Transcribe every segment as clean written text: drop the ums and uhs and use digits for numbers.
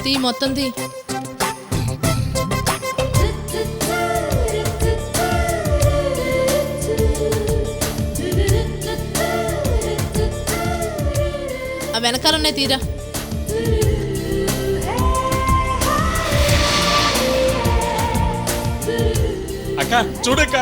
తీ మొత్తం తీ. ఆ వెనకాలన్నాయి తీరా. అక్క చూడక్క,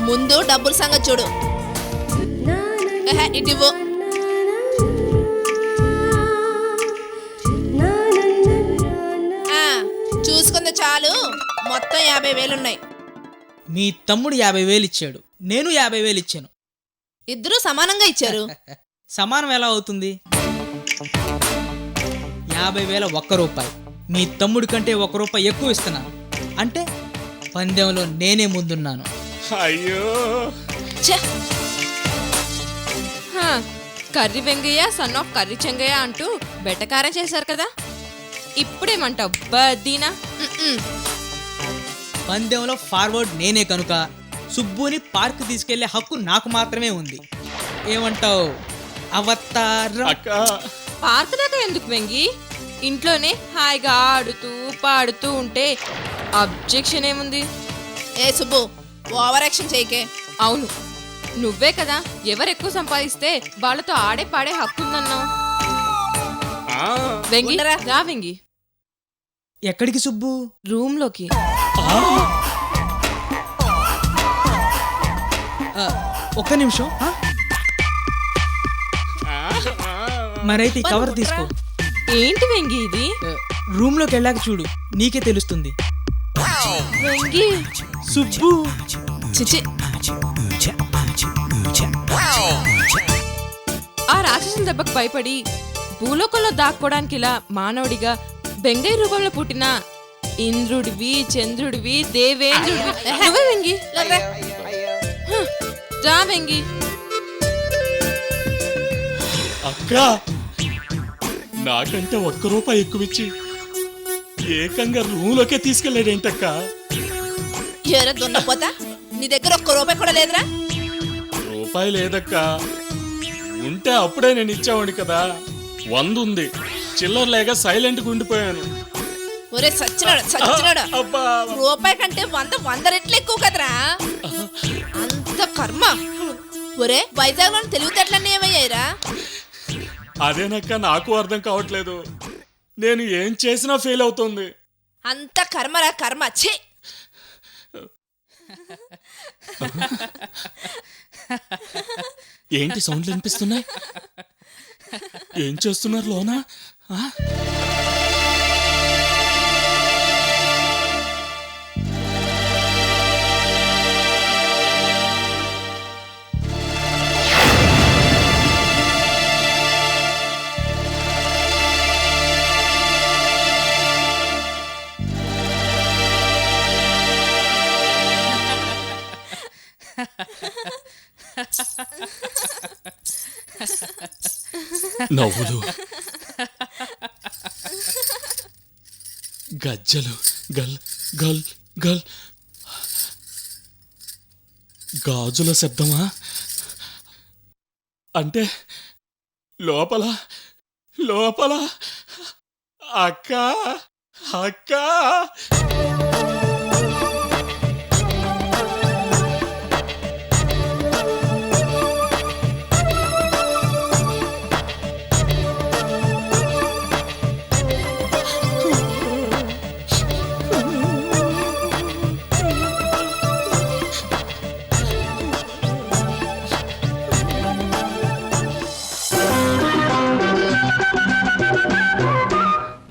ముందు డబ్బుల సంగతి చూడు. ఇటివ్వు. చూసుకుంది చాలు. మొత్తం 50,000 ఉన్నాయి. మీ తమ్ముడు 50,000 ఇచ్చాడు, నేను 50,000 ఇచ్చాను. ఇద్దరు సమానంగా ఇచ్చారు. సమానం ఎలా అవుతుంది? 50,000 ₹1. మీ తమ్ముడి కంటే ₹1 ఎక్కువ ఇస్తున్నాను. అంటే పందెంలో నేనే ముందున్నాను. అయ్యో curry Vengaiah son of curry Chengaiah అంటూ బెటకారం చేశారు కదా, ఇప్పుడేమంటావు బద్దీనా? పందెంలో ఫార్వర్డ్ నేనే కనుక సుబ్బుని పార్క్ తీసుకెళ్లే హక్కు నాకు మాత్రమే ఉంది. ఏమంటావు అవతారం? అక్క పార్క్ దాకా ఎందుకు వెంగి? ఇంట్లోనే హాయిగా ఆడుతూ పాడుతూ ఉంటే అబ్జెక్షన్ ఏముంది? ఏ సుబ్బు, ఓవర్ యాక్షన్ చేయకే. అవును, నువ్వే కదా ఎవరెక్కువ సంపాదిస్తే వాళ్ళతో ఆడే పాడే హక్కు ఉందన్నావు. వెంగి రా వెంగి. ఎక్కడికి సుబ్బు? రూమ్ లోకి. ఒక్క నిమిషం. మరైతే ఈ కవర్ తీసుకో. ఏంటి వెంగి ఇది? రూమ్ లోకి వెళ్ళాక చూడు, నీకే తెలుస్తుంది. వెంగి సుబ్బు చిచి, ఆ రాక్షసుల దెబ్బకు భయపడి భూలోకంలో దాక్కోడానికి ఇలా మానవుడిగా బెంగయ్య రూపంలో పుట్టిన ఇంద్రుడివి, చంద్రుడివి, దేవేంద్రుడివి నువ్వే వెంగి. రా వెంగి. అక్క నాకంటే ₹1 ఎక్కువిచ్చి ఏకంగా రూమ్లోకే తీసుకెళ్ళాడేంటక్క? ఎవరో దున్నపోతా, నీ దగ్గర ₹1 కూడా లేదురా? రూపాయి లేదక్క, ఉంటే అప్పుడే నేను ఇచ్చావాడి కదా. 100 ఉంది, చిల్లర లేక సైలెంట్గా ఉండిపోయాను. ఒరే సచ్చినాడు సచ్చినాడు, అబ్బా రూపాయి కంటే 100 రెట్లు ఎక్కువ కదరా. అంత కర్మ. ఒరే వైజాగ్ లో తెలివితేటలన్నీ ఏమయ్యాయిరా? అదేనక్క నాకు అర్థం కావట్లేదు. నేను ఏం చేసినా ఫెయిల్ అవుతుంది. అంత కర్మరా కర్మ. ఛీ, ఏంటి సౌండ్లు వినిపిస్తున్నాయి? ఏం చేస్తున్నారు లోనా? నవ్వులు, గజ్జలు, గల్ గల్ గల్, గాజుల శబ్దమా? అంటే లోపల లోపల అక్క అక్క.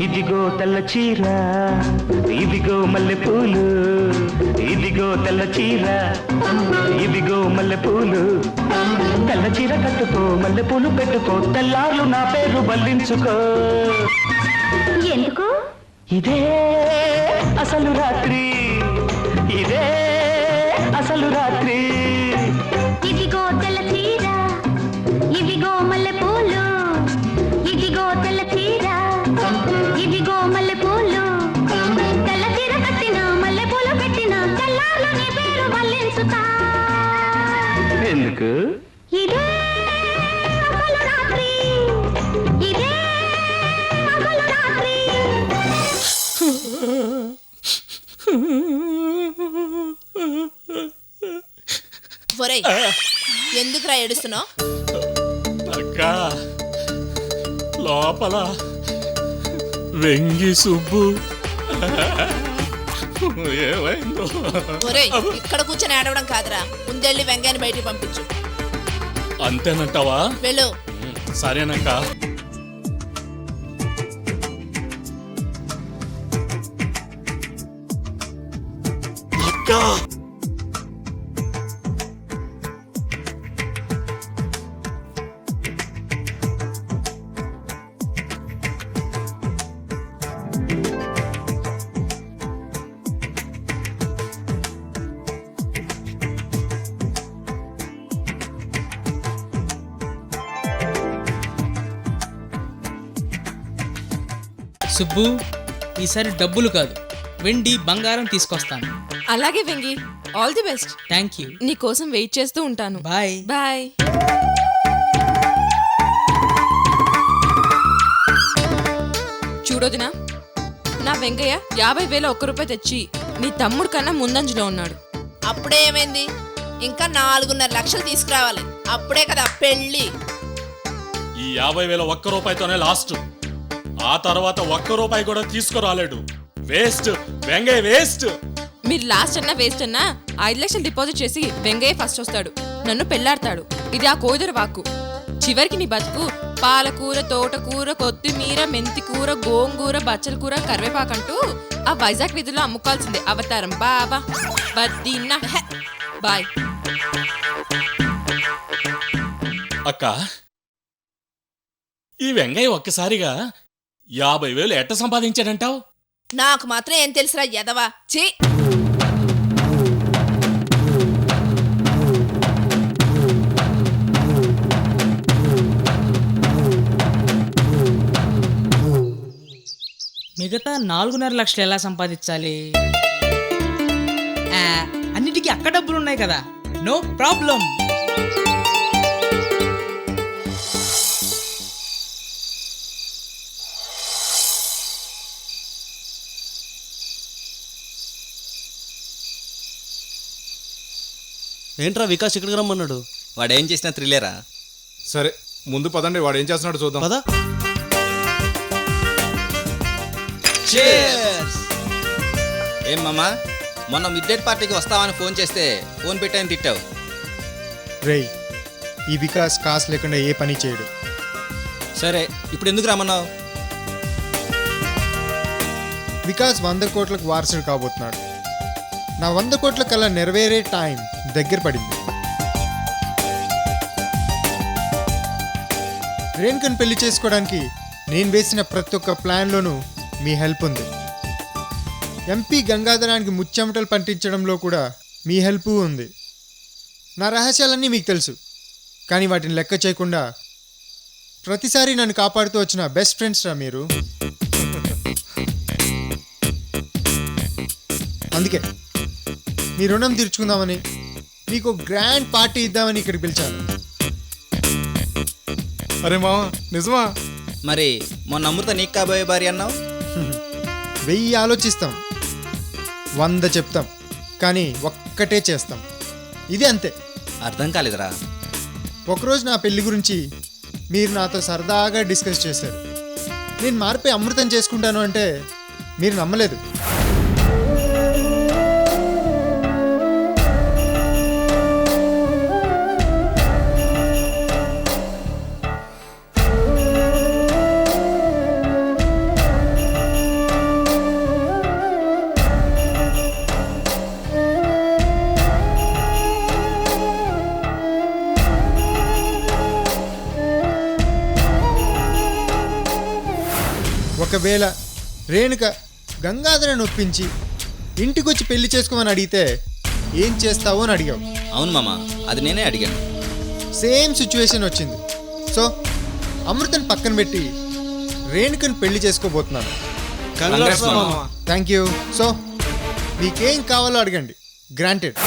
ఇదిగో తెల్ల చీర, ఇదిగో మల్లెపూలు, ఇదిగో తెల్ల చీర, ఇదిగో మల్లెపూలు. తెల్ల చీర కట్టుకో, మల్లెపూలు పెట్టుకో, తెల్లార్లు నా పేరు బల్లించుకో. ఎందుకు? ఇదే అసలు రాత్రి, ఇదే అసలు రాత్రి. ఇదిగో తెల్ల చీర, ఇదిగో మల్లెపూలు, ఇదిగో తెల్ల చీర, ఇదిగో మల్లెపూలు. తెల్ల చీర కట్టిన మల్లెపూలు పెట్టిన తెల్లార్లు నీ పేరు బల్లించుతా. ఎందుకు? ఇదే అసలు రాత్రి, ఇదే అసలు రాత్రి. ఒరేయ్ ఎందుకురా ఏడుస్తున్నావు? అక్క లోపల వెంగి సుబ్బు ఏమైందో. ఒరేయ్ ఇక్కడ కూర్చొని ఏడవడం కాదురా, ముందెళ్ళి వెంగయ్యని బయటికి పంపించు. అంతేనంటావా? వెళ్ళు. సరేనక్క. అక్క సుబ్బు, ఈసారి డబ్బులు కాదు వెండి బంగారం తీసుకొస్తాను. అలాగే Vengi, all the best. Thank you. నీ కోసం వెయిట్ చేస్తూ ఉంటాను. బాయ్. బాయ్. చూడొదినా, నా వెంగయ్య 50,000 ఒక్క రూపాయి తెచ్చి నీ తమ్ముడు కన్నా ముందంజలో ఉన్నాడు. అప్పుడే ఏమైంది? ఇంకా 4.5 లక్షలు తీసుకురావాలి, అప్పుడే కదా పెళ్ళి. ఈ 50,000 ఒక్క రూపాయితోనే లాస్ట్. ఆ తర్వాత ఒక్క రూపాయి కూడా తీసుకురాలేడు. Waste Vengaiah, waste. మీరు లాస్ట్ అన్నా వేస్ట్ అన్నా 5 లక్షలు డిపాజిట్ చేసి వెంగయ్య ఫస్ట్ వస్తాడు, నన్ను పెళ్లాడతాడు. ఇది ఆ కోయిదర వాక్కు. చివరికి నీ బతుకు పాలకూర, తోటకూర, కొత్తిమీర, మెంతికూర, గోంగూర, బచ్చల కూర, కరివేపాకంటూ ఆ వైజాగ్ వీధిలో అమ్ముకోవాల్సిందే. అవతారం బాబా బద్దీన్నా. బాయ్. అక్క, ఈ వెంగయ్య ఒక్కసారిగా 50,000 ఎట్ట సంపాదించాడంటావు? నాకు మాత్రం ఏం తెలుసురా ఎదవా, ఛీ. మిగతా 4.5 లక్షలు ఎలా సంపాదించాలి? అన్నిటికీ అక్క డబ్బులు ఉన్నాయి కదా, నో ప్రాబ్లం. ఏంట్రా వికాస్ ఇక్కడికి రమ్మన్నాడు? వాడేం చేసినా థ్రిల్లేరా. సరే ముందు పదండి, వాడు ఏం చేస్తున్నాడు చూద్దాం. పదా. ఏం మామా, మొన్న మిడ్ పార్టీకి వస్తావని ఫోన్ చేస్తే ఫోన్ పెట్టాయని తిట్టావు. రేయ్, ఈ వికాస్ కాసు లేకుండా ఏ పని చేయడు. సరే ఇప్పుడు ఎందుకు రమ్మన్నావు? వికాస్ 100 కోట్లకు వారసుడు కాబోతున్నాడు. నా 100 కోట్ల కల్లా నెరవేరే టైం దగ్గర పడింది. రేణుకను పెళ్లి చేసుకోవడానికి నేను వేసిన ప్రతి ఒక్క ప్లాన్లోనూ మీ హెల్ప్ ఉంది. ఎంపీ గంగాధరానికి ముచ్చెమటలు పంటించడంలో కూడా మీ హెల్ప్ ఉంది. నా రహస్యాలన్నీ మీకు తెలుసు, కానీ వాటిని లెక్క చేయకుండా ప్రతిసారి నన్ను కాపాడుతూ వచ్చిన బెస్ట్ ఫ్రెండ్స్ రా మీరు. అందుకే మీ రుణం తీర్చుకుందామని, మీకు గ్రాండ్ పార్టీ ఇద్దామని ఇక్కడికి పిలిచాను. అరే మామ, నిజమా? మరి మొన్న అమృత నీకు కాబోయే భార్య అన్నావు. 1000 ఆలోచిస్తాం, 100 చెప్తాం, కానీ ఒక్కటే చేస్తాం. ఇది అంతే. అర్థం కాలేదురా. ఒకరోజు నా పెళ్లి గురించి మీరు నాతో సరదాగా డిస్కస్ చేశారు. నేను మారిపోయి అమృతం చేసుకుంటాను అంటే మీరు నమ్మలేదు. ఒకవేళ రేణుక గంగాధరని ఒప్పించి ఇంటికొచ్చి పెళ్లి చేసుకోమని అడిగితే ఏం చేస్తావు అని అడిగావు. అవును మామ, అది నేనే అడిగాను. సేమ్ సిచ్యువేషన్ వచ్చింది. సో అమృతని పక్కన పెట్టి రేణుకని పెళ్లి చేసుకోబోతున్నాను. Congrats, మామ. Thank you. సో మీకేం కావాలో అడగండి, గ్రాంటెడ్.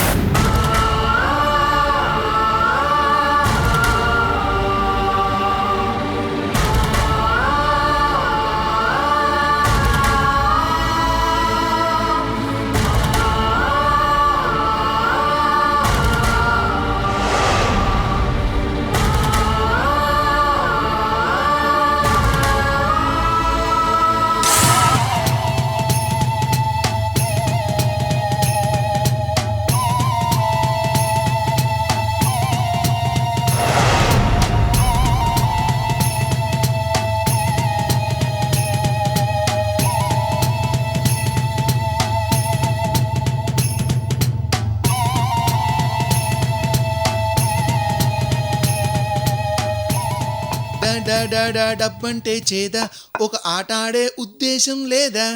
డబ్బంటే చేదా ఒక ఆట ఆడే ఉద్దేశం లేదా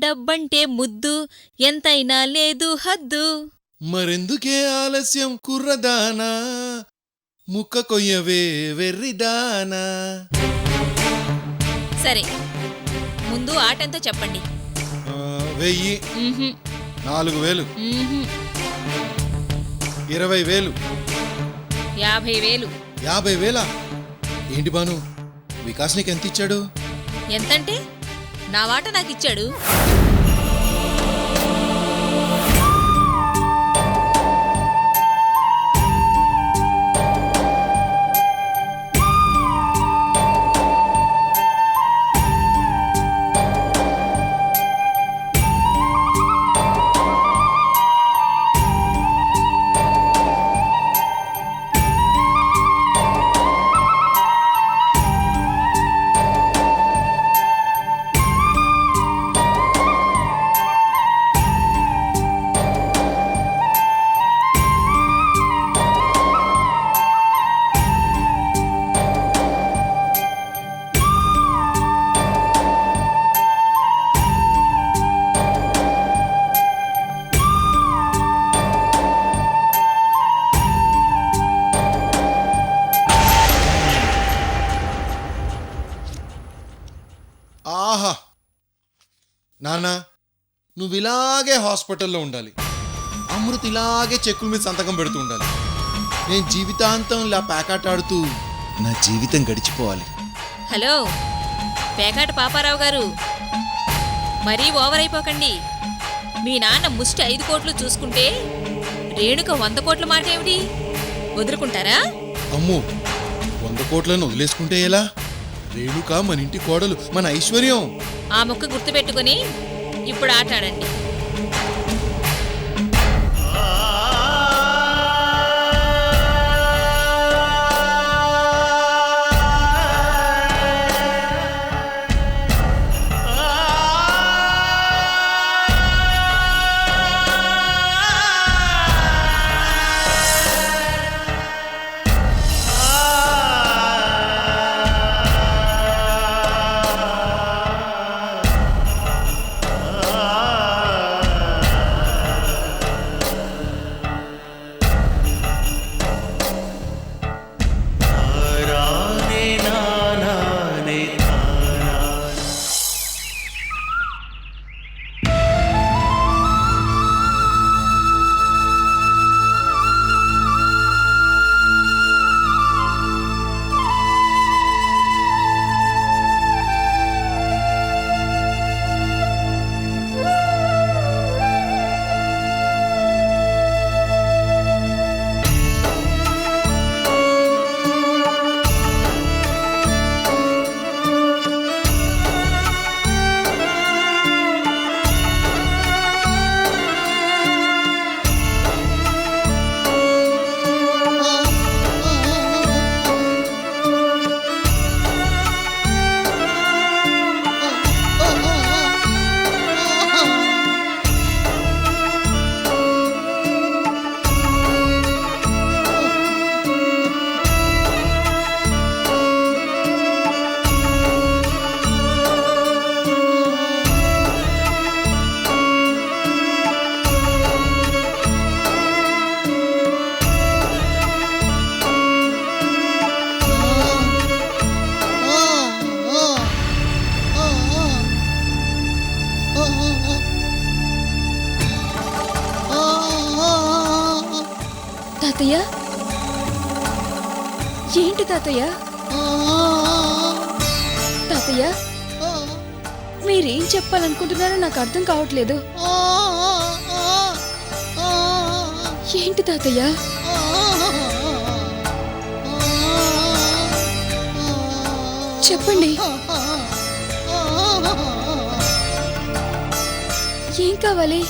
డబ్బంటే ముద్దు ఎంతైనా లేదు హద్దు. మరెందుకే ఆలస్యం కుర్రదానా ముక్క కొయ్యవే వెర్రిదానా. సరే ముందు ఆటంతో చెప్పండి. 1000, మ్హూ, 4000, మ్హూ. 20,000, 50,000. 50,000. ఏంటి బాను, వికాస్ నీకు ఎంత ఇచ్చాడు? ఎంతంటే నా వాట నాకిచ్చాడు. ఆహా నాన్న, నువ్వు ఇలాగే హాస్పిటల్లో ఉండాలి. అమృత్ ఇలాగే చెక్కుల మీద సంతకం పెడుతూ ఉండాలి. నేను జీవితాంతం ఇలా ప్యాకాట్ ఆడుతూ నా జీవితం గడిచిపోవాలి. హలో పేకాట పాపారావు గారు, మరీ ఓవర్ అయిపోకండి. మీ నాన్న ముష్టి 5 కోట్లు చూసుకుంటే రేణుక 100 కోట్ల మాట ఏమిటి? వదులుకుంటారా? అమ్మో, 100 కోట్లను వదిలేసుకుంటే ఎలా? రేణుక మన ఇంటి కోడలు, మన ఐశ్వర్యం. ఆ మొక్క గుర్తుపెట్టుకుని ఇప్పుడు ఆటాడండి. తాతయ్య, ఏంటి తాతయ్య? తాతయ్య, మీరేం చెప్పాలనుకుంటున్నారో నాకు అర్థం కావట్లేదు. ఏంటి తాతయ్య? చెప్పండి, ఏం కావాలి?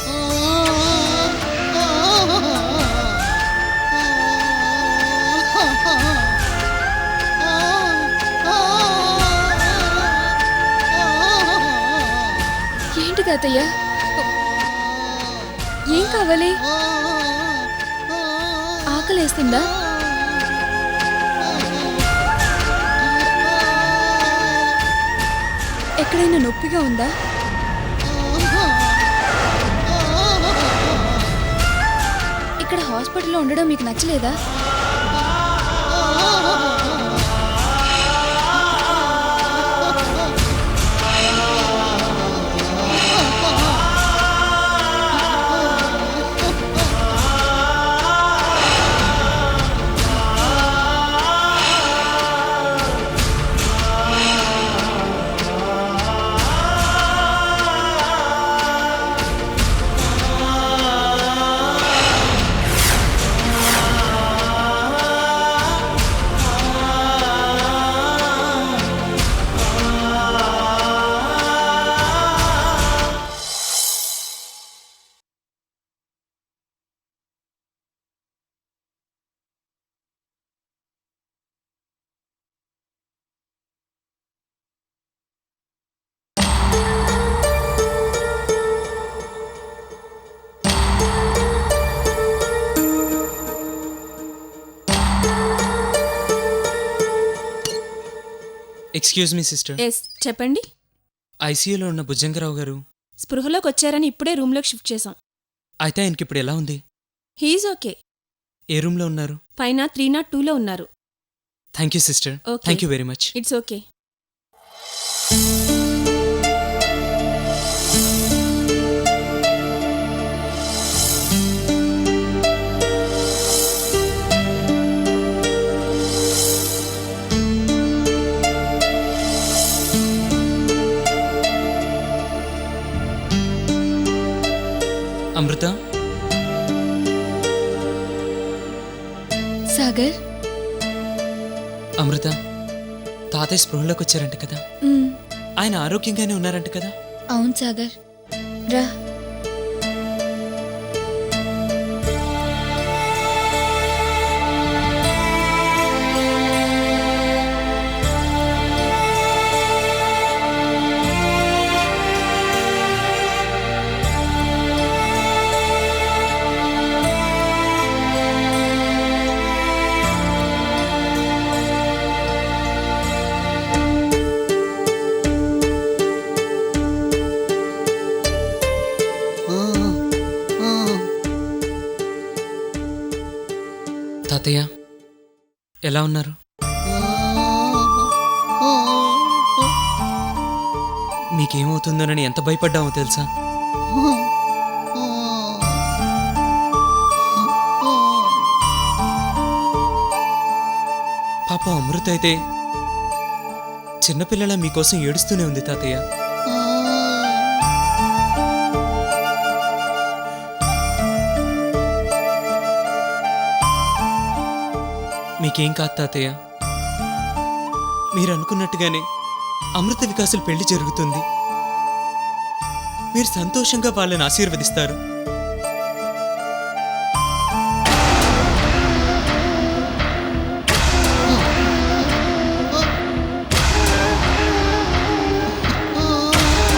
ఏంటి తాతయ్య? ఏం కావాలి? ఆకలేస్తుందా? ఎక్కడైనా నొప్పిగా ఉందా? ఇక్కడ హాస్పిటల్లో ఉండడం మీకు నచ్చలేదా? Excuse me sister. ఎస్ చెప్పండి. ఐసీయూలో ఉన్న భుజంగరావు గారు స్పృహలోకి వచ్చారని ఇప్పుడే రూమ్లోకి షిఫ్ట్ చేశాం. అయితే ఆయనకి ఇప్పుడు ఎలా ఉంది? He's okay. ఏ రూమ్లో ఉన్నారు? పైన 302లో ఉన్నారు. Thank you sister. Okay. Thank you very much. It's okay. Amrita. Sagar. Amrita, తాతయ్య స్పృహలోకి వచ్చారంట కదా? ఆయన ఆరోగ్యంగానే ఉన్నారంట కదా? అవును సాగర్, రా. తాతయ్య ఎలా ఉన్నారు? మీకేమవుతుందోనని ఎంత భయపడ్డామో తెలుసా? పాప అమృత అయితే చిన్నపిల్లల మీకోసం ఏడుస్తూనే ఉంది తాతయ్య. మీకేం కాదు తాతయ్య. మీరు అనుకున్నట్టుగానే అమృత వికాసుల పెళ్లి జరుగుతుంది. మీరు సంతోషంగా వాళ్ళని ఆశీర్వదిస్తారు.